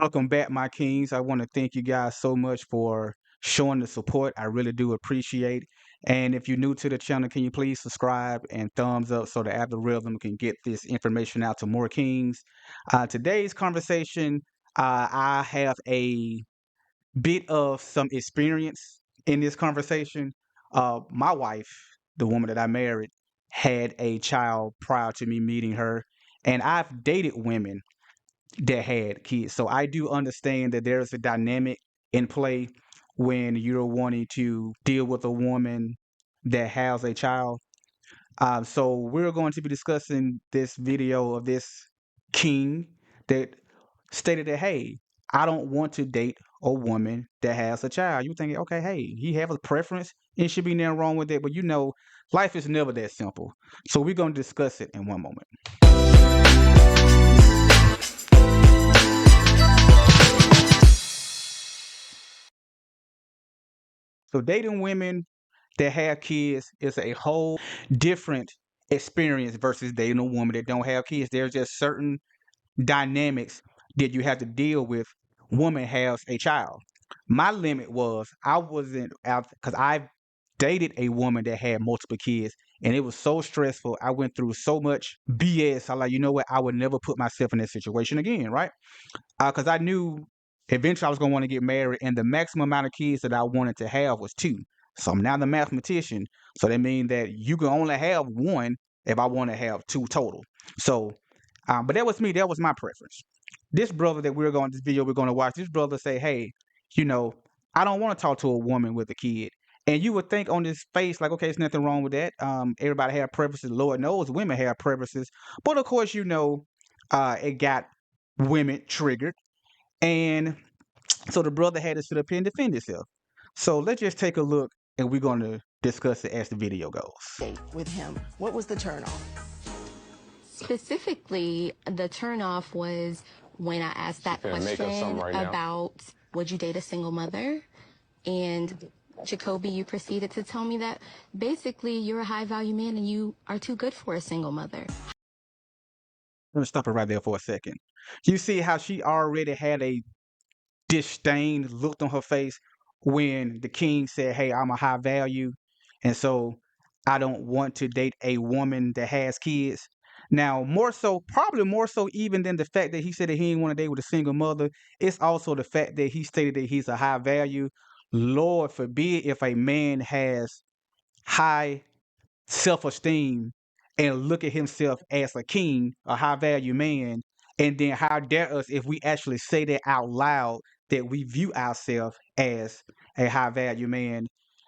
Welcome back, my kings. I want to thank you guys so much for showing the support. I really do appreciate. And if you're new to the channel, can you please subscribe and thumbs up so the algorithm can get this information out to more kings? Today's conversation, I have a bit of some experience in this conversation. My wife, the woman that I married, had a child prior to me meeting her, and I've dated women that had kids. So I do understand that there's a dynamic in play when you're wanting to deal with a woman that has a child. So we're going to be discussing this video of this king that stated that, hey, I don't want to date a woman that has a child. You thinking, okay, hey, he have a preference. It should be nothing wrong with it. But life is never that simple. So we're going to discuss it in one moment. So dating women that have kids is a whole different experience versus dating a woman that don't have kids. There's just certain dynamics that you have to deal with. Woman has a child. My limit was I wasn't out because I dated a woman that had multiple kids, and it was so stressful. I went through so much BS. I like, you know what? I would never put myself in that situation again, right? Because I knew eventually I was gonna want to get married, and the maximum amount of kids that I wanted to have was two. So I'm now the mathematician. So that means that you can only have one if I want to have two total. So, but that was me. That was my preference. This brother that this video we're going to watch, this brother say, hey, you know, I don't want to talk to a woman with a kid. And you would think on this face, like, okay, there's nothing wrong with that. Everybody have preferences. Lord knows women have preferences. But of course, it got women triggered. And so the brother had to sit up here and defend himself. So let's just take a look and we're going to discuss it as the video goes. With him, what was the turnoff? Specifically, the turnoff was when I asked that question about would you date a single mother? And Jacoby, you proceeded to tell me that basically you're a high value man and you are too good for a single mother. Let me stop it right there for a second. You see how she already had a disdain looked on her face when the king said, hey, I'm a high value. And so I don't want to date a woman that has kids. Now, probably more so even than the fact that he said that he didn't want to date with a single mother, it's also the fact that he stated that he's a high value. Lord forbid if a man has high self-esteem and look at himself as a king, a high value man, and then how dare us if we actually say that out loud that we view ourselves as a high value man.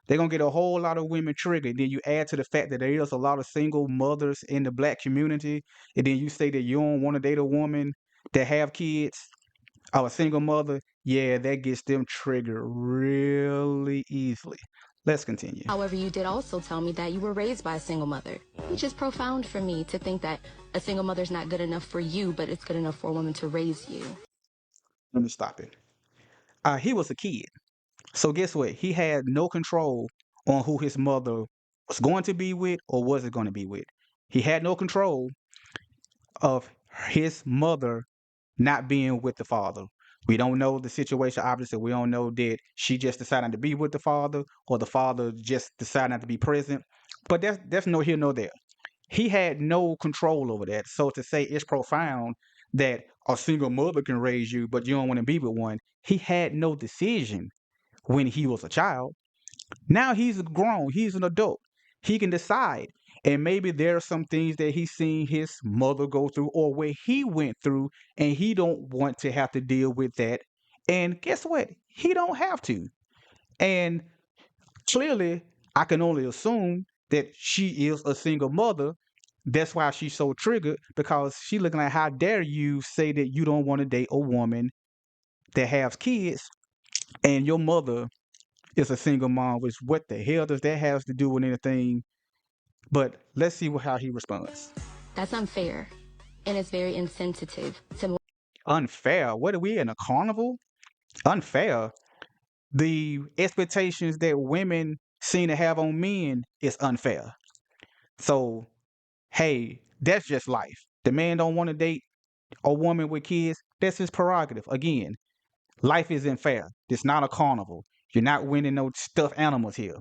They're gonna get a whole lot of women triggered. Then you add to the fact that there is a lot of single mothers in the black community, and then you say that you don't want to date a woman that have kids or a single mother. Yeah, that gets them triggered really easily. Let's continue. However, you did also tell me that you were raised by a single mother, which is profound for me to think that a single mother's not good enough for you, but it's good enough for a woman to raise you. Let me stop it. He was a kid. So guess what? He had no control on who his mother was going to be with or wasn't going to be with. He had no control of his mother not being with the father. We don't know the situation. Obviously, we don't know that she just decided to be with the father or the father just decided not to be present. But that's no here nor there. He had no control over that. So to say it's profound that a single mother can raise you, but you don't want to be with one, he had no decision when he was a child. Now he's grown, he's an adult. He can decide. And maybe there are some things that he's seen his mother go through or where he went through, and he don't want to have to deal with that. And guess what? He don't have to. And clearly, I can only assume that she is a single mother. That's why she's so triggered because she looking like, how dare you say that you don't want to date a woman that has kids and your mother is a single mom, which what the hell does that have to do with anything? But let's see how he responds. That's unfair, and it's very insensitive to. Unfair? What are we in a carnival? Unfair. The expectations that women seem to have on men is unfair. So, hey, that's just life. The man don't want to date a woman with kids. That's his prerogative. Again, life isn't fair. It's not a carnival. You're not winning no stuffed animals here.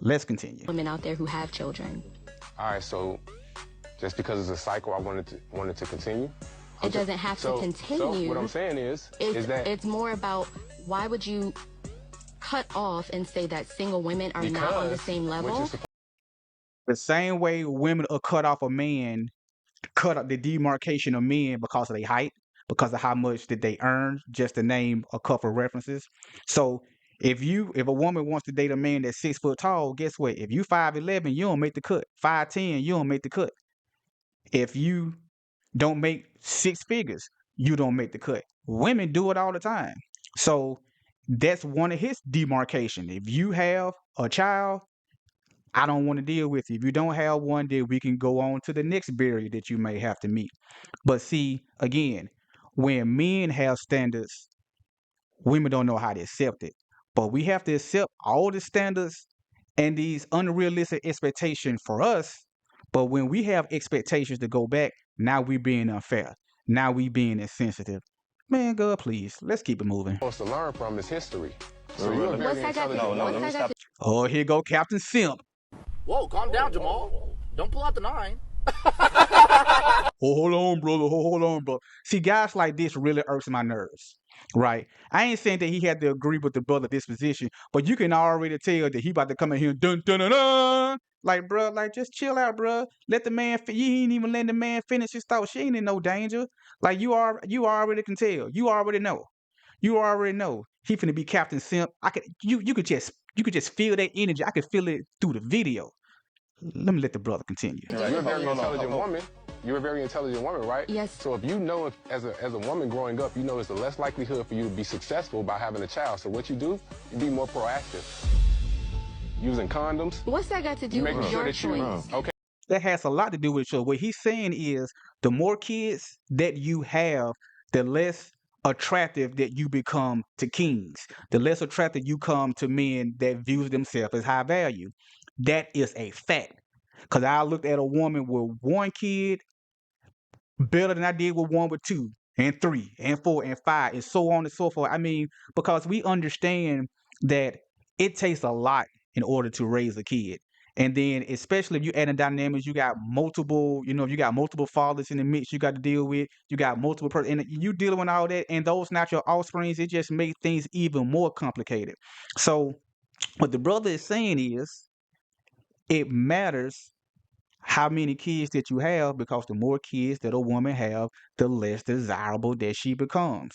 Let's continue. Women out there who have children. All right, so just because it's a cycle, I wanted to continue. It doesn't have to continue. So what I'm saying is that it's more about why would you cut off and say that single women are not on the same level? The same way women are cut off a man, cut up the demarcation of men because of their height, because of how much that they earn, just to name a couple of references. So if a woman wants to date a man that's 6 foot tall, guess what? If you 5'11", you don't make the cut. 5'10", you don't make the cut. If you don't make six figures, you don't make the cut. Women do it all the time. So that's one of his demarcation. If you have a child, I don't want to deal with you. If you don't have one, then we can go on to the next barrier that you may have to meet. But see, again, when men have standards, women don't know how to accept it. But we have to accept all the standards and these unrealistic expectations for us. But when we have expectations to go back, now we being unfair. Now we being insensitive. Man, God, please, let's keep it moving. supposed to learn from is history. So you're a very intelligent woman. Oh, here go Captain Simp. Whoa, calm down, Jamal. Don't pull out the 9. Oh, hold on, brother. Hold on, bro. See, guys like this really irks my nerves, right? I ain't saying that he had to agree with the brother disposition, but you can already tell that he about to come in here and dun dun dun dun. Like, bro, like just chill out, bro. Let the man. You ain't even letting the man finish his thought. She ain't in no danger. Like you already can tell. You already know. You already know. He finna be Captain Simp. You could just feel that energy. I could feel it through the video. Let me let the brother continue. You're a very intelligent woman. You're a very intelligent woman, right? Yes. So if you know, as a woman growing up, you know it's the less likelihood for you to be successful by having a child. So what you do, you be more proactive. Using condoms. What's that got to do with your choice? Okay. That has a lot to do with it. What he's saying is the more kids that you have, the less attractive that you become to kings, the less attractive you come to men that views themselves as high value. That is a fact. Because I looked at a woman with one kid better than I did with one with 2 and 3 and 4 and 5 and so on and so forth. I mean, because we understand that it takes a lot in order to raise a kid. And then, especially if you add in dynamics, you got multiple, you got multiple fathers in the mix you got to deal with. You got multiple and you dealing with all that, and those not your offsprings. It just makes things even more complicated. So, what the brother is saying is, it matters how many kids that you have, because the more kids that a woman have, the less desirable that she becomes.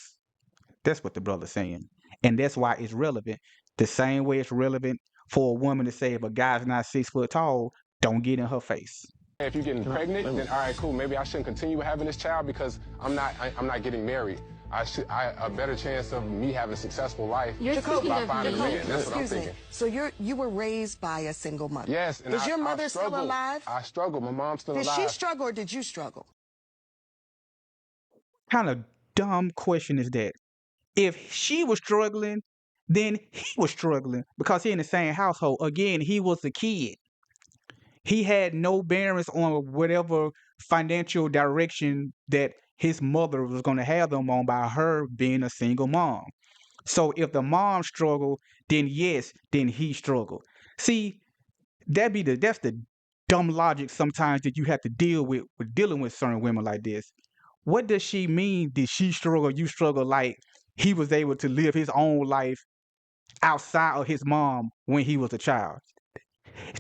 That's what the brother's saying. And that's why it's relevant. The same way it's relevant for a woman to say if a guy's not 6 foot tall, don't get in her face. If you're getting pregnant, then all right, cool. Maybe I shouldn't continue having this child because I'm not getting married. A better chance of me having a successful life by finding a man. That's what I'm thinking. So you were raised by a single mother. Yes. And Is your mother still alive? I struggle. My mom's still alive. Did she struggle or did you struggle? Kind of dumb question is that? If she was struggling, then he was struggling because he in the same household. Again, he was a kid. He had no bearings on whatever financial direction that his mother was going to have them on by her being a single mom. So if the mom struggled, then yes, then he struggled. See, that's the dumb logic sometimes that you have to deal with dealing with certain women like this. What does she mean? Did she struggle? You struggle? Like he was able to live his own life outside of his mom when he was a child.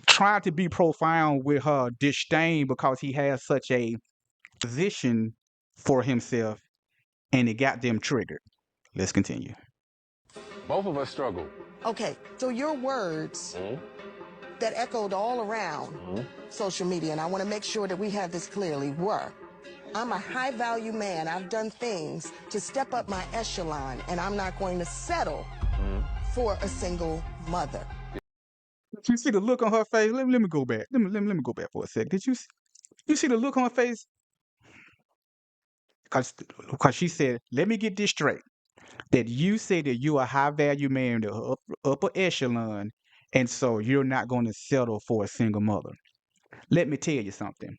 Trying to be profound with her disdain because he has such a position for himself, and it got them triggered. Let's continue. Both of us struggle. Okay, so your words that echoed all around social media, and I want to make sure that we have this clearly, were, I'm a high-value man. I've done things to step up my echelon, and I'm not going to settle for a single mother. Did you see the look on her face? Let me go back. Let me go back for a second. Did you see the look on her face? Because she said, let me get this straight. That you say that you're a high-value man in the upper echelon, and so you're not going to settle for a single mother. Let me tell you something.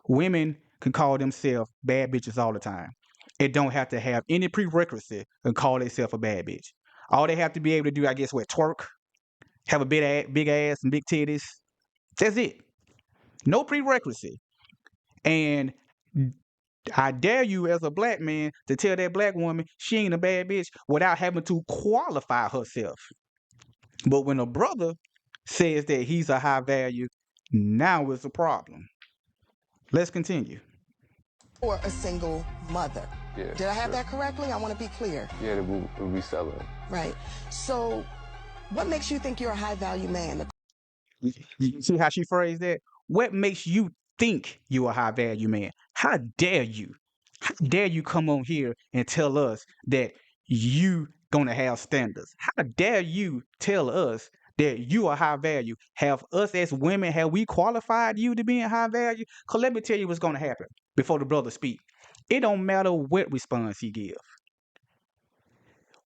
Women can call themselves bad bitches all the time. It don't have to have any prerequisite and call itself a bad bitch. All they have to be able to do, I guess, what, twerk, have a big ass and big titties. That's it. No prerequisite. And I dare you as a black man to tell that black woman she ain't a bad bitch without having to qualify herself. But when a brother says that he's a high value, now it's a problem. Let's continue. Or a single mother. Yeah, Did I have that correctly? I want to be clear. Yeah, we'll be selling. Right. So, what makes you think you're a high value man? You see how she phrased that? What makes you think you a high value man? How dare you? How dare you come on here and tell us that you gonna have standards? How dare you tell us that you are high value? Have us as women, have we qualified you to be in high value? Cause let me tell you what's gonna happen before the brother speak. It don't matter what response he gives.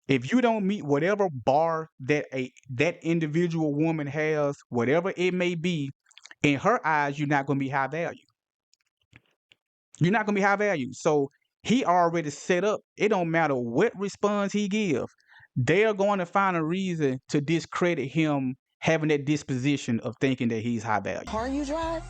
If you don't meet whatever bar that individual woman has, whatever it may be, in her eyes, you're not going to be high value. You're not going to be high value. So he already set up. It don't matter what response he gives. They're going to find a reason to discredit him having that disposition of thinking that he's high value. Car you drive?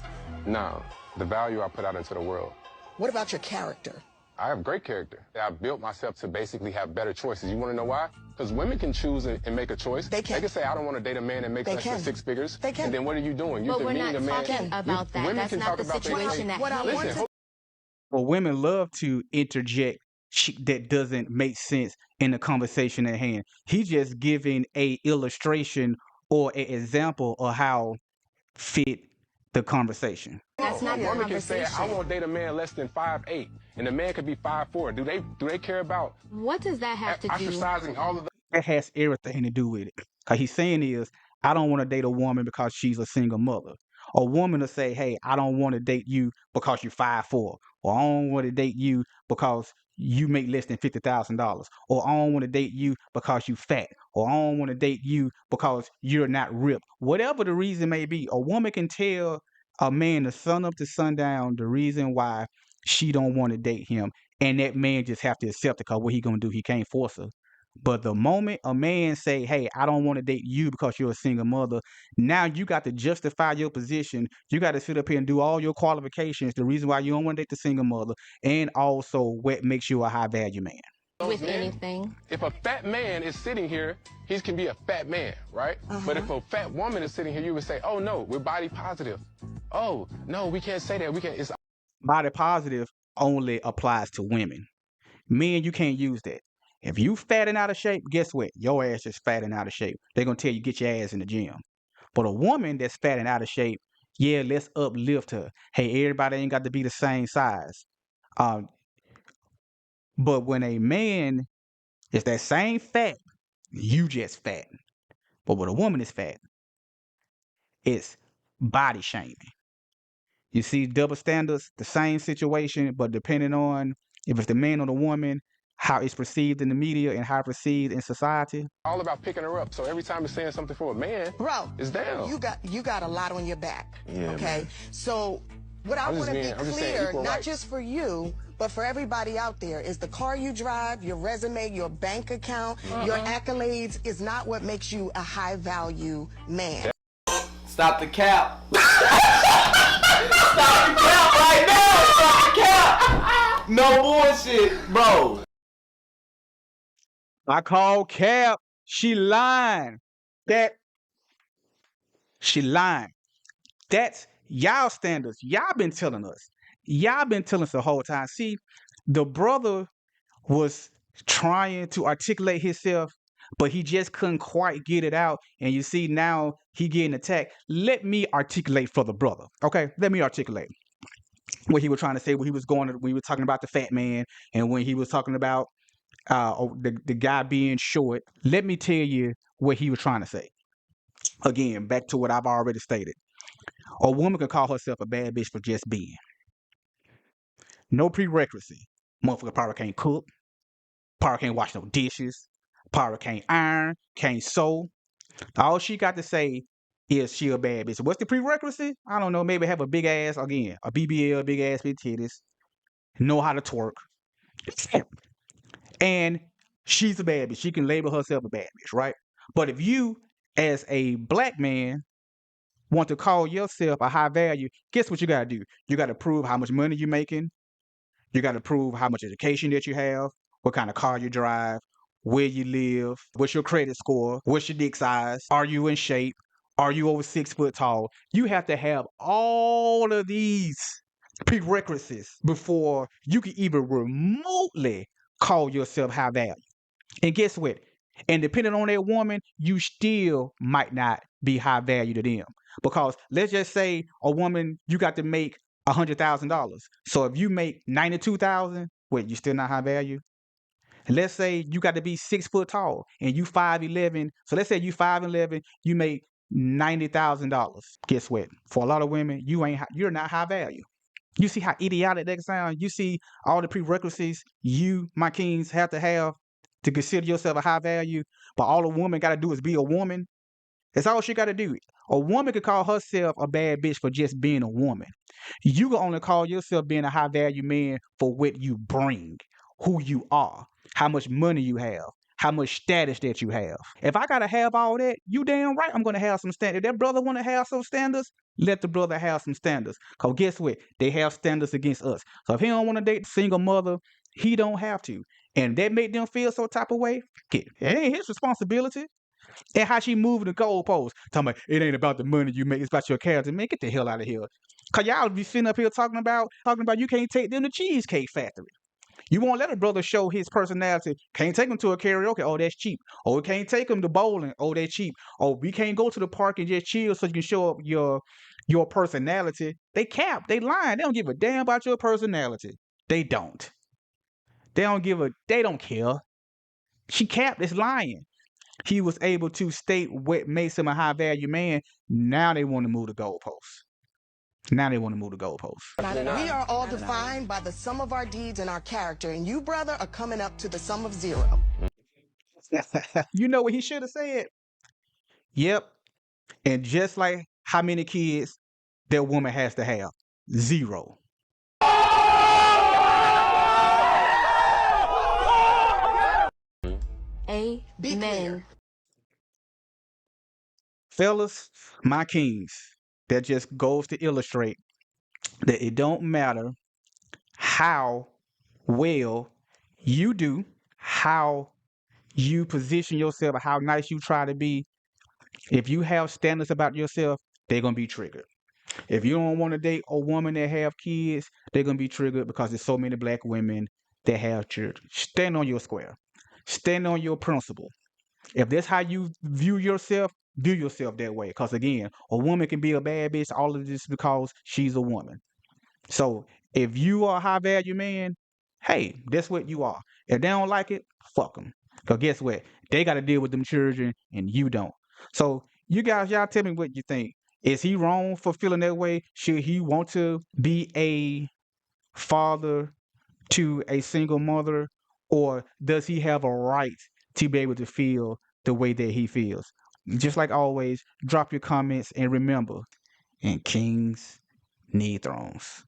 No, the value I put out into the world. What about your character? I have great character. I built myself to basically have better choices. You want to know why? Because women can choose and make a choice. They can. They can say, I don't want to date a man that makes less than 6 figures. They can. And then what are you doing? You're But we're not demeaning the man. talking about that. Women That's can not talk the about situation that What I he want is. to Well, women love to interject that doesn't make sense in the conversation at hand. He's just giving a illustration or an example of how fit the conversation. That's not A the woman can say, I conversation. won't date a man less than 5'8", and the man could be 5'4". Do they care about What does that have to do? ostracizing all of the That has everything to do with it. Cause he's saying is, I don't want to date a woman because she's a single mother. A woman will say, hey, I don't want to date you because you're 5'4", or I don't want to date you because you make less than $50,000, or I don't want to date you because you fat, or I don't want to date you because you're not ripped. Whatever the reason may be, a woman can tell a man the sun up to sundown the reason why she don't want to date him, and that man just have to accept it. Cause what he gonna do? He can't force her. But the moment a man say, hey, I don't want to date you because you're a single mother, now you got to justify your position. You got to sit up here and do all your qualifications, the reason why you don't want to date the single mother, and also what makes you a high value man. With anything. If a fat man is sitting here, he can be a fat man, right? But if a fat woman is sitting here, you would say, oh, no, we're body positive. Oh, no, we can't say that. We can't. It's Body positive only applies to women. Men, you can't use that. If you fat and out of shape, guess what? Your ass is fat and out of shape. They're going to tell you, get your ass in the gym. But a woman that's fat and out of shape, yeah, let's uplift her. Hey, everybody ain't got to be the same size. But when a man is that same fat, you just fat. But when a woman is fat, it's body shaming. You see double standards, the same situation, but depending on if it's the man or the woman, how it's perceived in the media and how it's perceived in society. all about picking her up. So every time you're saying something for a man, Bro, it's down. you got a lot on your back. Yeah, okay? man. So what I I'm want to just be being- I'm just saying clear, equal not rights. just for you, but for everybody out there, is the car you drive, your resume, your bank account, your accolades is not what makes you a high value man. Stop the cap. Stop the cap right now. Stop the cap. No bullshit, bro. I call Cap. She lying. She lying. That's y'all standards. Y'all been telling us. Y'all been telling us the whole time. See, the brother was trying to articulate himself, but he just couldn't quite get it out. And you see now he getting attacked. Let me articulate for the brother. Okay, let me articulate what he was trying to say. When he was going, we were talking about the fat man, and when he was talking about the guy being short. Let me tell you what he was trying to say. Again, back to what I've already stated. A woman can call herself a bad bitch for just being. No prerequisite. Motherfucker probably can't cook. Probably can't wash no dishes. Probably can't iron. Can't sew. All she got to say is she a bad bitch. What's the prerequisite? I don't know. Maybe have a big ass, again, a BBL, big ass, big titties. Know how to twerk. And she's a bad bitch. She can label herself a bad bitch, right? But if you, as a black man, want to call yourself a high value, guess what you got to do? You got to prove how much money you're making. You got to prove how much education that you have, what kind of car you drive, where you live, what's your credit score, what's your dick size, are you in shape, are you over 6 foot tall? You have to have all of these prerequisites before you can even remotely call yourself high value. And guess what? And depending on that woman, you still might not be high value to them. Because let's just say a woman, you got to make $100,000. So if you make 92,000, wait, you still not high value? Let's say you got to be 6 foot tall and you 5'11. So let's say you 5'11, you make $90,000. Guess what? For a lot of women, you're not high value. You see how idiotic that sounds? You see all the prerequisites you, my kings, have to consider yourself a high value, but all a woman got to do is be a woman. That's all she got to do. A woman could call herself a bad bitch for just being a woman. You can only call yourself being a high value man for what you bring, who you are, how much money you have, how much status that you have. If I gotta have all that, you damn right I'm gonna have some standards. If that brother wanna have some standards, let the brother have some standards. Cause guess what? They have standards against us. So if he don't wanna date a single mother, he don't have to. And that make them feel some type of way, it ain't his responsibility. And how she moving the goalposts. Talking about it ain't about the money you make, it's about your character. Man, get the hell out of here. Cause y'all be sitting up here talking about you can't take them to Cheesecake Factory. You won't let a brother show his personality. Can't take him to a karaoke. Oh, that's cheap. Oh, we can't take him to bowling. Oh, that's cheap. Oh, we can't go to the park and just chill so you can show up your personality. They cap. They lying. They don't give a damn about your personality. They don't. They don't care. She capped. It's lying. He was able to state what makes him a high value man. Now they want to move the goalposts. We are all defined by the sum of our deeds and our character, and you, brother, are coming up to the sum of zero. You know what he should have said? Yep. And just like how many kids that woman has to have? 0. Amen. Fellas, my kings, that just goes to illustrate that it don't matter how well you do, how you position yourself, or how nice you try to be. If you have standards about yourself, they're going to be triggered. If you don't want to date a woman that have kids, they're going to be triggered because there's so many black women that have children. Stand on your square. Stand on your principle. If that's how you view yourself that way. Because again, a woman can be a bad bitch all of this because she's a woman. So if you are a high value man, hey, that's what you are. If they don't like it, fuck them. Because guess what? They got to deal with them children and you don't. So you guys, y'all tell me what you think. Is he wrong for feeling that way? Should he want to be a father to a single mother? Or does he have a right to be able to feel the way that he feels? Just like always, drop your comments and remember, and kings need thrones.